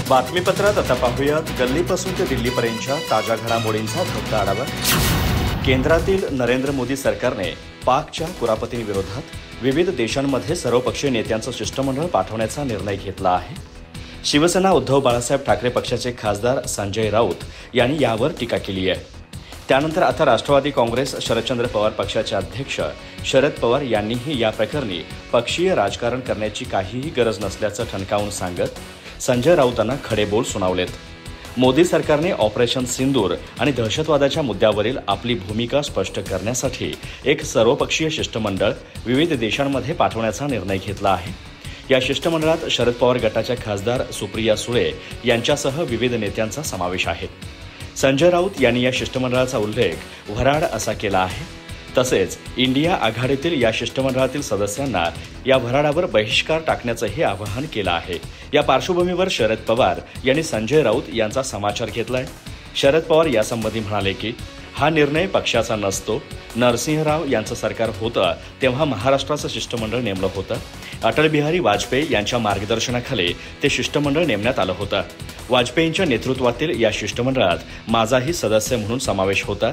बातमीपत्रात आता पाहूयात गल्लीपासून ते दिल्लीपर्यंतच्या ताज्या घडामोडींचा धोका आढावा। केंद्रातील नरेंद्र मोदी सरकारने पाकच्या कुरापतींविरोधात विविध देशांमध्ये सर्वपक्षीय नेत्यांचं शिष्टमंडळ पाठवण्याचा निर्णय घेतला आहे। शिवसेना उद्धव बाळासाहेब ठाकरे पक्षाचे खासदार संजय राऊत यांनी यावर टीका केली आहे। त्यानंतर आता राष्ट्रवादी काँग्रेस शरदचंद्र पवार पक्षाचे अध्यक्ष शरद पवार यांनीही या प्रकरणी पक्षीय राजकारण करण्याची काहीही गरज नसल्याचं ठणकावून सांगत संजय राऊतांना खडे बोल सुनावलेत। मोदी सरकारने ऑपरेशन सिंदूर आणि दहशतवादाच्या मुद्द्यावरील आपली भूमिका स्पष्ट करण्यासाठी एक सर्वपक्षीय शिष्टमंडळ विविध देशांमध्ये पाठवण्याचा निर्णय घेतला आहे। या शिष्टमंडळात शरद पवार गटाच्या खासदार सुप्रिया सुळे यांच्यासह विविध नेत्यांचा समावेश आहे। संजय राऊत यांनी या शिष्टमंडळाचा उल्लेख वऱ्हाड असा केला आहे। तसेच इंडिया आघाडीतील या शिष्टमंडळातील सदस्यांना या वऱ्हाडावर बहिष्कार टाकण्याचंही आवाहन केलं आहे। या पार्श्वभूमीवर शरद पवार यांनी संजय राऊत यांचा समाचार घेतलाय। शरद पवार यासंबंधी म्हणाले की हा निर्णय पक्षाचा नसतो। नरसिंहराव यांचं सरकार होतं तेव्हा महाराष्ट्राचं शिष्टमंडळ नेमलं होतं। अटल बिहारी वाजपेयी यांच्या मार्गदर्शनाखाली ते शिष्टमंडळ नेमण्यात आलं होतं। वाजपेयींच्या नेतृत्वातील या शिष्टमंडळात माझाही सदस्य म्हणून समावेश होता।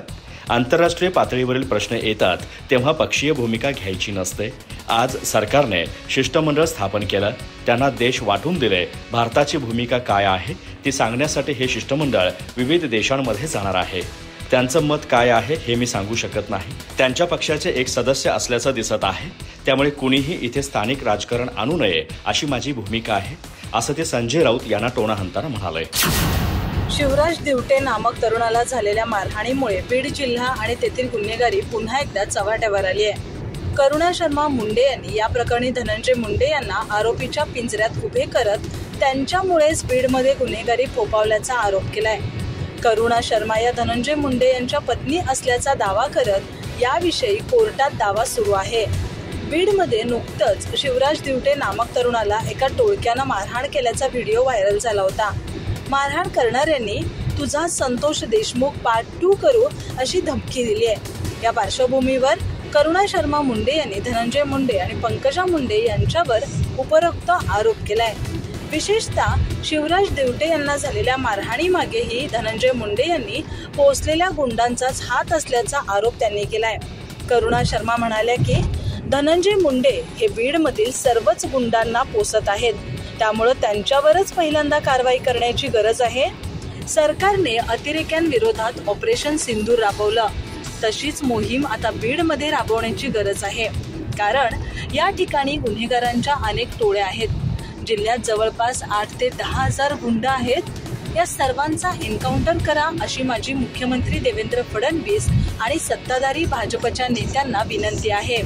आंतरराष्ट्रीय पातळीवरील प्रश्न येतात तेव्हा पक्षीय भूमिका घ्यायची नसते। आज सरकारने शिष्टमंडळ स्थापन केलं, त्यांना देश वाटून दिले। भारताची भूमिका काय आहे ती सांगण्यासाठी हे शिष्टमंडळ विविध देशांमध्ये जाणार आहे। त्यांचं मत काय आहे हे मी सांगू शकत नाही। त्यांच्या पक्षाचे एक सदस्य असल्याचं दिसत आहे, त्यामुळे कुणीही इथे स्थानिक राजकारण आणू नये अशी माझी भूमिका आहे, असं ते संजय राऊत यांना टोना हाणताना म्हणाले। शिवराज दिवटे नामक तरुणाला झालेल्या मारहाणीमुळे बीड जिल्हा आणि तेथील गुन्हेगारी पुन्हा एकदा चव्हाट्यावर आली आहे। करुणा शर्मा मुंडे यांनी या प्रकरणी धनंजय मुंडे यांना आरोपीच्या पिंजऱ्यात उभे करत त्यांच्यामुळेच बीडमध्ये गुन्हेगारी फोफावल्याचा आरोप केलाय। करुणा शर्मा या धनंजय मुंडे यांच्या पत्नी असल्याचा दावा करत याविषयी कोर्टात दावा सुरू आहे। बीडमध्ये नुकतंच शिवराज दिवटे नामक तरुणाला एका टोळक्यानं मारहाण केल्याचा व्हिडिओ व्हायरल झाला होता। मारहाण करणाऱ्यांनी तुझा संतोष देशमुख पार्ट 2 करू अशी धमकी दिली आहे। या पार्श्वभूमीवर करुणा शर्मा मुंडे यांनी धनंजय मुंडे आणि पंकजा मुंडे यांच्यावर उपरोक्त आरोप केलाय। विशेषतः शिवराज दिवटे यांना झालेल्या मारहाणीमागेही धनंजय मुंडे यांनी पोहोचलेल्या गुंडांचाच हात असल्याचा आरोप त्यांनी केलाय। करुणा शर्मा म्हणाल्या की धनंजय मुंडे हे बीडमधील सर्वच गुंडांना पोसत आहेत, त्यामुळे त्यांच्यावरच पहिल्यांदा कारवाई करण्याची गरज आहे। सरकारने अतिरेक्यांविरोधात ऑपरेशन सिंदूर राबवलं, तशीच मोहीम आता बीडमध्ये राबवण्याची गरज आहे। कारण या ठिकाणी गुन्हेगारांच्या अनेक टोळ्या आहेत। जिल्ह्यात जवळपास 8 ते 10 हजार गुंड आहेत। या सर्वांचा एन्काउंटर करा अशी माझी मुख्यमंत्री देवेंद्र फडणवीस आणि सत्ताधारी भाजपच्या नेत्यांना विनंती आहे।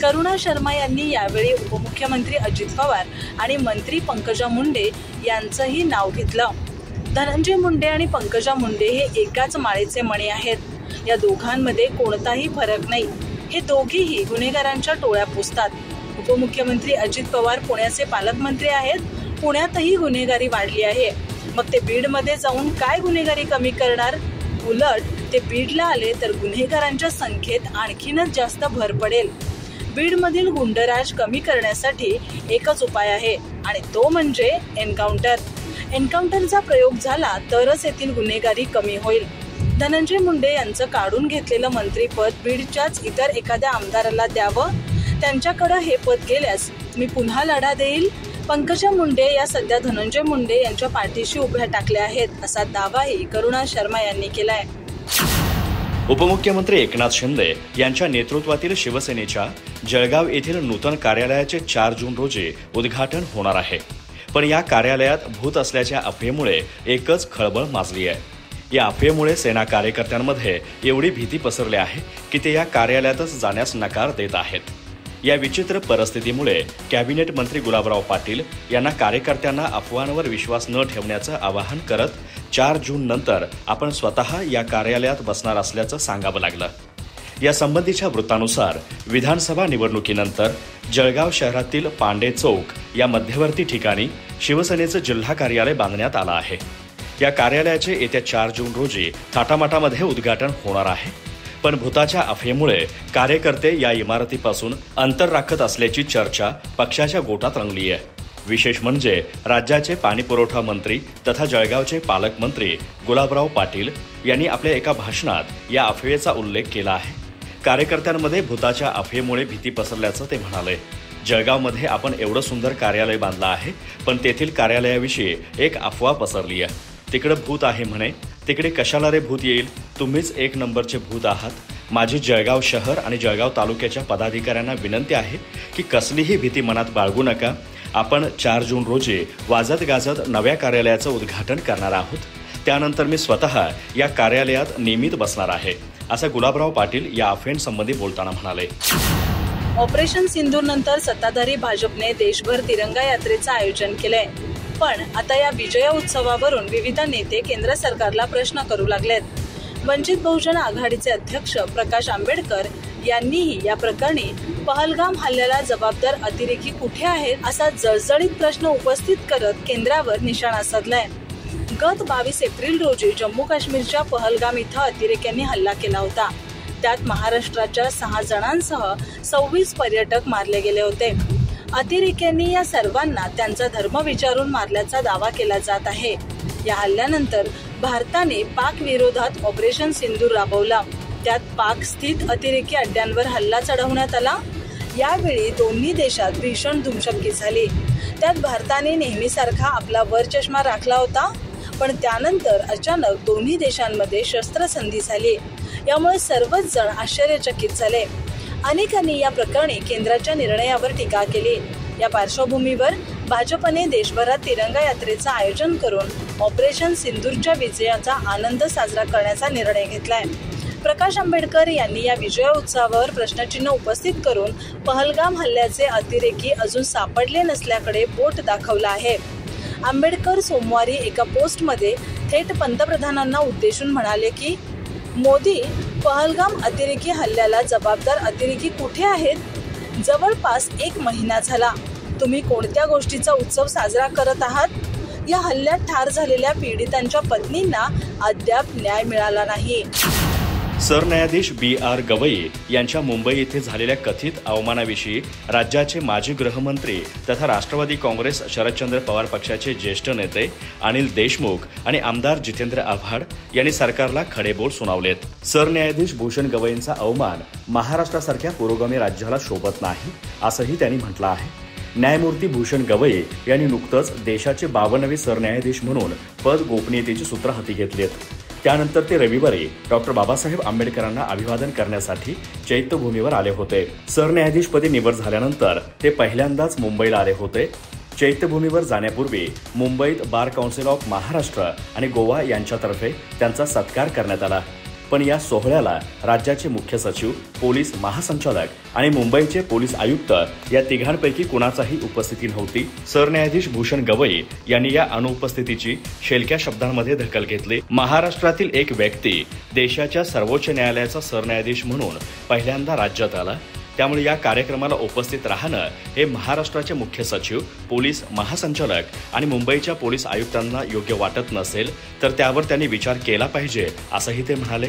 करुणा शर्मा यांनी यावेळी उपमुख्यमंत्री अजित पवार आणि मंत्री पंकजा मुंडे यांचंही नाव घेतलं। धनंजय मुंडे आणि पंकजा मुंडे हे एकाच माळेचे मणी आहेत। या दोघांमध्ये कोणताही फरक नाही। हे दोघेही गुन्हेगारांच्या टोळ्या पोसतात। उपमुख्यमंत्री अजित पवार पुण्याचे पालकमंत्री आहेत। पुण्यातही गुन्हेगारी वाढली आहे। मग ते बीडमध्ये जाऊन काय गुन्हेगारी कमी करणार? उलट ते बीडला आले तर गुन्हेगारांच्या संख्येत आणखीनच जास्त भर पडेल। बीडमधील गुंडराज कमी करण्यासाठी एकच उपाय आहे आणि तो म्हणजे एन्काउंटर। एन्काउंटरचा प्रयोग झाला तरच येथील गुन्हेगारी कमी होईल। धनंजय मुंडे यांचं काढून घेतलेलं मंत्रीपद बीडच्याच इतर एखाद्या आमदाराला द्यावं। त्यांच्याकडे हे पद गेल्यास मी पुन्हा लढा देईल। पंकजा मुंडे या सध्या धनंजय मुंडे यांच्या पाठीशी उभ्या टाकल्या आहेत असा दावाही करुणा शर्मा यांनी केलाय। उपमुख्यमंत्री एकनाथ शिंदे यांच्या नेतृत्वातील शिवसेनेच्या जळगाव येथील नूतन कार्यालयाचे 4 जून रोजी उद्घाटन होणार आहे। पण या कार्यालयात भूत असल्याच्या अफवेमुळे एकच खळबळ माजली आहे। या अफवेमुळे सेना कार्यकर्त्यांमध्ये एवढी भीती पसरली आहे की ते या कार्यालयातच जाण्यास नकार देत आहेत। या विचित्र परिस्थितीमुळे कॅबिनेट मंत्री गुलाबराव पाटील यांना कार्यकर्त्यांना अफवांवर विश्वास न ठेवण्याचं आवाहन करत 4 जून नंतर आपण स्वतः या कार्यालयात बसणार असल्याचं सांगावं लागलं। या संबंधीच्या वृत्तानुसार विधानसभा निवडणुकीनंतर जळगाव शहरातील पांडे चौक या मध्यवर्ती ठिकाणी शिवसेनेचं जिल्हा कार्यालय बांधण्यात आलं आहे। या कार्यालयाचे येत्या 4 जून रोजी थाटामाटामध्ये उद्घाटन होणार आहे। पण भूताच्या अफवेमुळे कार्यकर्ते या इमारतीपासून अंतर राखत असल्याची चर्चा पक्षाच्या गोटात रंगली आहे। विशेष म्हणजे राज्याचे पाणीपुरवठा मंत्री तथा जळगावचे पालकमंत्री गुलाबराव पाटील यांनी आपल्या एका भाषणात या अफवेचा उल्लेख केला आहे। कार्यकर्त्यांमध्ये भूताच्या अफवेमुळे भीती पसरल्याचं ते म्हणाले। जळगावमध्ये आपण एवढं सुंदर कार्यालय बांधलं आहे, पण तेथील कार्यालयाविषयी एक अफवा पसरली आहे। तिकडे भूत आहे म्हणे, तिकडे कशाला रे भूत येईल, तुम्हीच एक नंबरचे भूत आहात। माझी जळगाव शहर आणि जळगाव तालुक्याच्या पदाधिकाऱ्यांना विनंती आहे की कसलीही भीती मनात बाळगू नका। आपण 4 जून रोजी वाजत गाजत नव्या कार्यालयाचं उद्घाटन करणार आहोत। त्यानंतर मी स्वतः या कार्यालयात नियमित बसणार आहे, असं गुलाबराव पाटील या अफवेसंबंधी बोलताना म्हणाले। ऑपरेशन सिंदूर नंतर सत्ताधारी भाजपने देशभर तिरंगा यात्रेचं आयोजन केलंय, पण आता या विजय उत्सवावरून विविध नेते केंद्र सरकारला प्रश्न करू लागलेत। वंचित बहुजन आघाडीचे अध्यक्ष प्रकाश आंबेडकर यांनीही या प्रकरणी पहलगाम हल्ल्याला जबाबदार अतिरेकी कुठे आहेत असा जळजळीत प्रश्न उपस्थित करत केंद्रावर निशाणा साधलाय। गत 22 एप्रिल रोजी जम्मू काश्मीरच्या पहलगाम इथं अतिरेक्यांनी हल्ला केला होता। त्यात महाराष्ट्राच्या 6 जणांसह 26 पर्यटक मारले गेले होते। अतिरेक्यांनी या सर्वांना त्यांचा धर्म विचारून मारल्याचा दावा केला जात आहे। या हल्ल्यानंतर भारताने पाक विरोधात ऑपरेशन सिंदूर राबवला। त्यात पाक स्थित अतिरेकी अड्ड्यांवर हल्ला चढवण्यात आला। यावेळी दोन्ही देशात भीषण धुमशक्की झाली। त्यात भारताने नेहमीसारखा आपला वरचष्मा राखला होता, पण त्यानंतर अचानक दोन्ही देशांमध्ये शस्त्रसंधी झाली। यामुळे सर्वच जण आश्चर्यचकित झाले। अनेकांनी या प्रकरणी केंद्राच्या निर्णयावर टीका केली। या पार्श्वभूमीवर भाजपने देशभरात तिरंगा यात्रेचं आयोजन करून ऑपरेशन सिंदूरच्या विजयाचा आनंद साजरा करण्याचा निर्णय घेतलाय। प्रकाश आंबेडकर यांनी या विजय उत्सवावर प्रश्नचिन्ह उपस्थित करून पहलगाम हल्ल्याचे अतिरेकी अजून सापडले नसल्याकडे बोट दाखवलं आहे। आंबेडकर सोमवारी एका पोस्टमध्ये थेट पंतप्रधानांना उद्देशून म्हणाले की मोदी, पहलगाम अतिरेकी हल्ल्याला जबाबदार अतिरेकी कुठे आहेत? जवळपास 1 महिना झाला, तुम्ही कोणत्या गोष्टीचा उत्सव साजरा करत आहात? या हल्ल्यात ठार झालेल्या पीडितांच्या पत्नींना अद्याप न्याय मिळाला नाही। सरन्यायाधीश BR गवई यांच्या मुंबई येथे झालेल्या कथित अवमानाविषयी राज्याचे माजी गृहमंत्री तथा राष्ट्रवादी काँग्रेस शरदचंद्र पवार पक्षाचे ज्येष्ठ नेते अनिल देशमुख आणि आमदार जितेंद्र आव्हाड यांनी सरकारला खडे बोल सुनावलेत। सरन्यायाधीश भूषण गवईंचा अवमान महाराष्ट्रासारख्या पुरोगामी राज्याला शोभत नाही, असंही त्यांनी म्हटलं आहे। न्यायमूर्ती भूषण गवई यांनी नुकतंच देशाचे 52वे सरन्यायाधीश म्हणून पद गोपनीयतेची सूत्र हाती घेतलीत। त्यानंतर ते रविवारी डॉक्टर बाबासाहेब आंबेडकरांना अभिवादन करण्यासाठी चैत्यभूमीवर आले होते। सरन्यायाधीशपदी निवड झाल्यानंतर ते पहिल्यांदाच मुंबईला आले होते। चैत्यभूमीवर जाण्यापूर्वी मुंबईत बार काउन्सिल ऑफ महाराष्ट्र आणि गोवा यांच्यातर्फे त्यांचा सत्कार करण्यात आला। पण या सोहळ्याला राज्याचे मुख्य सचिव, पोलीस महासंचालक आणि मुंबईचे पोलीस आयुक्त या तिघांपैकी कुणाचाही उपस्थिती नव्हती। सरन्यायाधीश भूषण गवई यांनी या अनुपस्थितीची शेलक्या शब्दांमध्ये दखल घेतली। महाराष्ट्रातील एक व्यक्ती देशाच्या सर्वोच्च न्यायालयाचा सरन्यायाधीश म्हणून पहिल्यांदा राज्यात आला, त्यामुळे या कार्यक्रमाला उपस्थित राहणं हे महाराष्ट्राचे मुख्य सचिव, पोलीस महासंचालक आणि मुंबईच्या पोलीस आयुक्तांना योग्य वाटत नसेल तर त्यावर त्यांनी विचार केला पाहिजे, असंही ते म्हणाले।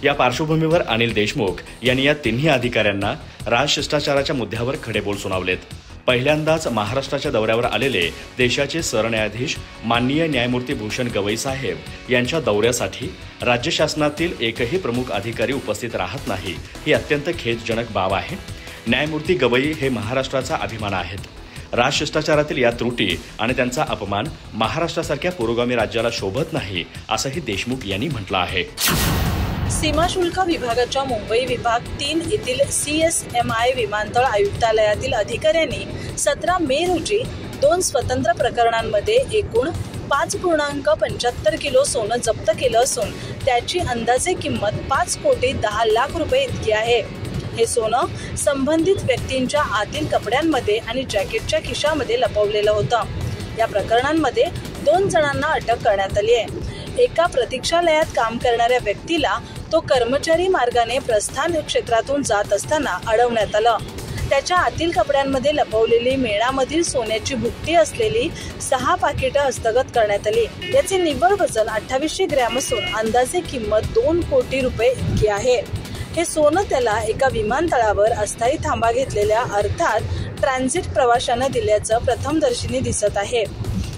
या पार्श्वभूमीवर अनिल देशमुख यांनी या तिन्ही अधिकाऱ्यांना राजशिष्टाचाराच्या मुद्द्यावर खडेबोल सुनावलेत। पहिल्यांदाच महाराष्ट्राच्या दौऱ्यावर आलेले देशाचे सरन्यायाधीश माननीय न्यायमूर्ती भूषण गवई साहेब यांच्या दौऱ्यासाठी राज्य शासनातील एकही प्रमुख अधिकारी उपस्थित राहत नाही, ही अत्यंत खेदजनक बाब आहे। न्यायमूर्ती गवई हे महाराष्ट्राचा अभिमान आहेत। राजशिष्टाचारातील या त्रुटी आणि त्यांचा अपमान महाराष्ट्रासारख्या पुरोगामी राज्याला शोभत नाही, असंही देशमुख यांनी म्हटलं आहे। सीमाशुल्क विभागाच्या मुंबई विभाग 3 येथील CSMI विमानतळ आयुक्तालयातील अधिकाऱ्यांनी 17 मे रोजी 2 स्वतंत्र प्रकरणांमध्ये एकूण 5.75 किलो सोनं जप्त केलं असून त्याची अंदाजे किंमत 5,10,00,000 रुपये इतकी आहे। हे सोनं संबंधित व्यक्तींच्या आतील कपड्यांमध्ये आणि जॅकेटच्या खिशामध्ये लपवलेलं होतं। या प्रकरणांमध्ये 2 जणांना अटक करण्यात आली आहे। एका प्रतीक्षालयात काम करणाऱ्या व्यक्तीला तो कर्मचारी मार्गाने प्रस्थान क्षेत्रातून जात असताना अडवण्यात आलं। त्याच्या आतील कपड्यांमध्ये लपवलेली मेणामधील सोन्याची भुकटी असलेली 6 पाकिटं हस्तगत करण्यात आली। याचे निव्वळ वजन 2800 ग्रॅम असून अंदाजे किंमत 2 कोटी रुपये इतकी आहे। हे सोनं त्याला एका विमानतळावर अस्थायी थांबा घेतलेल्या अर्थात ट्रान्झिट प्रवाशानं दिल्याचं प्रथमदर्शनी दिसत आहे।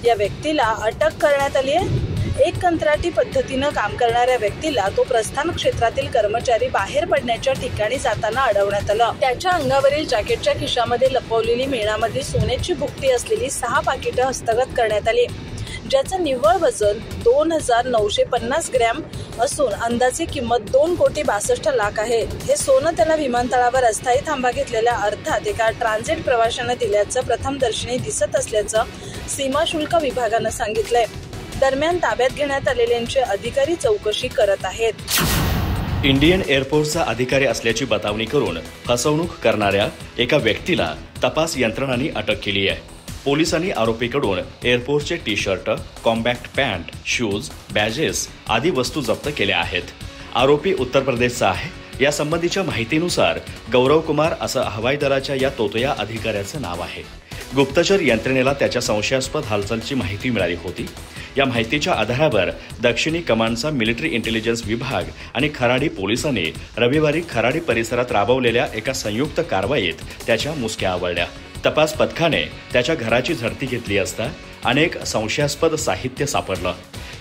या व्यक्तीला अटक करण्यात आली आहे। एक कंत्राटी पद्धतीनं काम करणाऱ्या व्यक्तीला तो प्रस्थान क्षेत्रातील कर्मचारी बाहेर पडण्याच्या ठिकाणी जाताना अडवण्यात आलं। त्याच्या अंगावरील जॅकेटच्या खिशामध्ये लपवलेली मेणामध्ये सोन्याची भुकटी असलेली 6 पाकिटं हस्तगत करण्यात आली, ज्याचं निव्वळ वजन 2950 ग्रॅम असून अंदाजे किंमत 2,62,00,000 आहे। हे सोनं त्याला विमानतळावर अस्थायी थांबा घेतलेल्या अर्थात एका ट्रान्झिट प्रवाशानं दिल्याचं प्रथमदर्शनी दिसत असल्याचं सीमा शुल्क विभागानं सांगितलंय। दरम्यान ताब्यात घेण्यात आलेल्यांचे अधिकारी चौकशी करत आहेत। इंडियन एअरफोर्सचा अधिकारी असल्याची बतावणी करून फसवणूक करणाऱ्या एका व्यक्तीला तपास यंत्रणांनी अटक केली आहे। पोलिसांनी आरोपीकडून एअरफोर्सचे T-shirt, combat pant, shoes, badges आदी वस्तू जप्त केल्या आहेत। आरोपी उत्तर प्रदेशचा आहे। या संबंधीच्या माहितीनुसार गौरव कुमार असं हवाई दलाच्या या तोतया अधिकाऱ्याचं नाव आहे। गुप्तचर यंत्रणेला त्याच्या संशयास्पद हालचालची माहिती मिळाली होती। या माहितीच्या आधारावर दक्षिणी कमांडचा मिलिटरी इंटेलिजन्स विभाग आणि खराडी पोलिसांनी रविवारी खराडी परिसरात राबवलेल्या एका संयुक्त कारवाईत त्याच्या मुसक्या आवळल्या। तपास पथकाने त्याच्या घराची झडती घेतली असता अनेक संशयास्पद साहित्य सापडलं।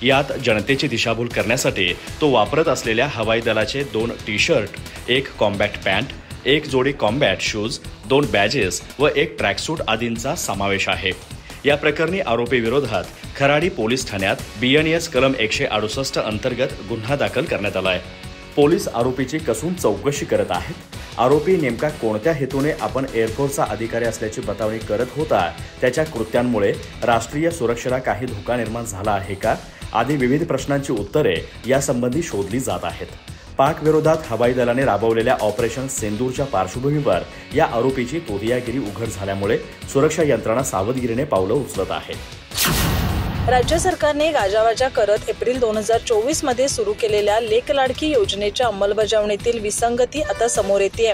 यात जनतेची दिशाभूल करण्यासाठी तो वापरत असलेल्या हवाई दलाचे 2 टी-शर्ट, 1 कॉम्बॅक्ट पॅन्ट, 1 जोडी कॉम्बॅट शूज, 2 बॅजेस व 1 ट्रॅकसूट आदींचा समावेश आहे। या प्रकरणी आरोपी विरोधात खराडी पोलीस ठाण्यात BNS कलम 168 अंतर्गत गुन्हा दाखल करण्यात आलाय। पोलीस आरोपीची कसून चौकशी करत आहेत। आरोपी नेमका कोणत्या हेतूने आपण एअरफोर्सचा अधिकारी असल्याची बतावणी करत होता, त्याच्या कृत्यांमुळे राष्ट्रीय सुरक्षेला काही धोका निर्माण झाला आहे का आदी विविध प्रश्नांची उत्तरे यासंबंधी शोधली जात आहेत। पाक विरोधात हवाई दलाने राबवलेल्या ऑपरेशन सिंदूरच्या पार्श्वभूमीवर या आरोपीची तोदियागिरी उघड झाल्यामुळे सुरक्षा यंत्रणा सावधगिरीने पावलं उचलत आहे। राज्य सरकारने गाजावाजा करत एप्रिल 2024 मध्ये सुरू केलेल्या लेक लाडकी योजनेच्या अंमलबजावणीतील विसंगती आता समोर येते।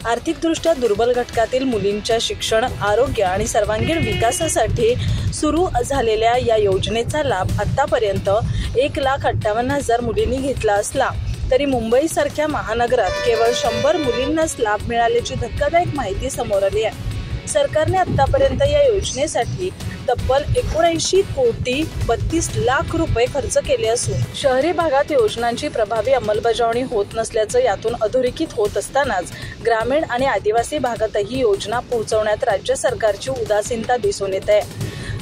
आर्थिकदृष्ट्या दुर्बल घटकातील मुलींच्या शिक्षण, आरोग्य आणि सर्वांगीण विकासासाठी सुरू झालेल्या या योजनेचा लाभ आतापर्यंत 1,58,000 मुलींनी घेतला असला तरी मुंबईसारख्या महानगरात केवळ 100 मुलींनाच लाभ मिळाल्याची धक्कादायक माहिती समोर आली आहे। सरकारने आतापर्यंत या योजनेसाठी तब्बल 79,32,00,000 रुपये खर्च केले असून शहरी भागात योजनांची प्रभावी अंमलबजावणी होत नसल्याचं यातून अधोरेखित होत असतानाच ग्रामीण आणि आदिवासी भागातही योजना पोहोचवण्यात राज्य सरकारची उदासीनता दिसून येत आहे।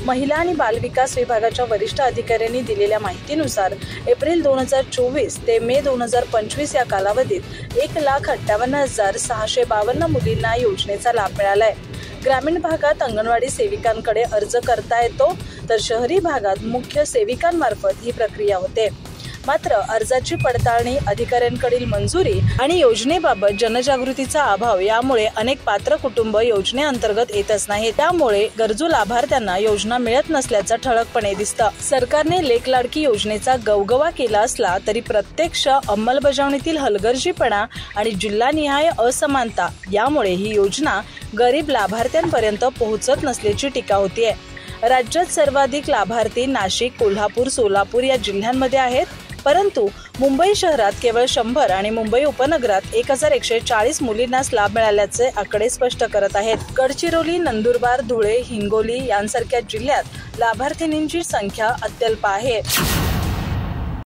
महिला आणि बालविकास विभागाच्या वरिष्ठ अधिकाऱ्यांनी दिलेल्या माहितीनुसार एप्रिल 2024 ते मे 2025 या कालावधीत 1,58,652 मुलींना योजनेचा लाभ मिळालाय। ग्रामीण भागात अंगणवाडी सेविकांकडे अर्ज करता येतो तर शहरी भागात मुख्य सेविकांमार्फत ही प्रक्रिया होते। मात्र अर्जाची पडताळणी, अधिकाऱ्यांकडील मंजुरी आणि योजनेबाबत जनजागृतीचा अभाव यामुळे अनेक पात्र कुटुंब योजनेअंतर्गत येतच नाहीत। त्यामुळे गरजू लाभार्थ्यांना योजना मिळत नसल्याचं ठळकपणे दिसतं। सरकारने लेक लाडकी योजनेचा गवगवा केला असला तरी प्रत्यक्ष अंमलबजावणीतील हलगर्जीपणा आणि जिल्हानिहाय असमानता यामुळे ही योजना गरीब लाभार्थ्यांपर्यंत पोहोचत नसल्याची टीका होतीये। राज्यात सर्वाधिक लाभार्थी नाशिक, कोल्हापूर, सोलापूर या जिल्ह्यांमध्ये आहेत, परंतु मुंबई शहरात केवळ 100 आणि मुंबई उपनगरात 1,140 मुलींनाच लाभ मिळाल्याचे आकडे स्पष्ट करत आहेत। गडचिरोली, नंदुरबार, धुळे, हिंगोली यांसारख्या जिल्ह्यात लाभार्थिनींची संख्या अत्यल्प आहे।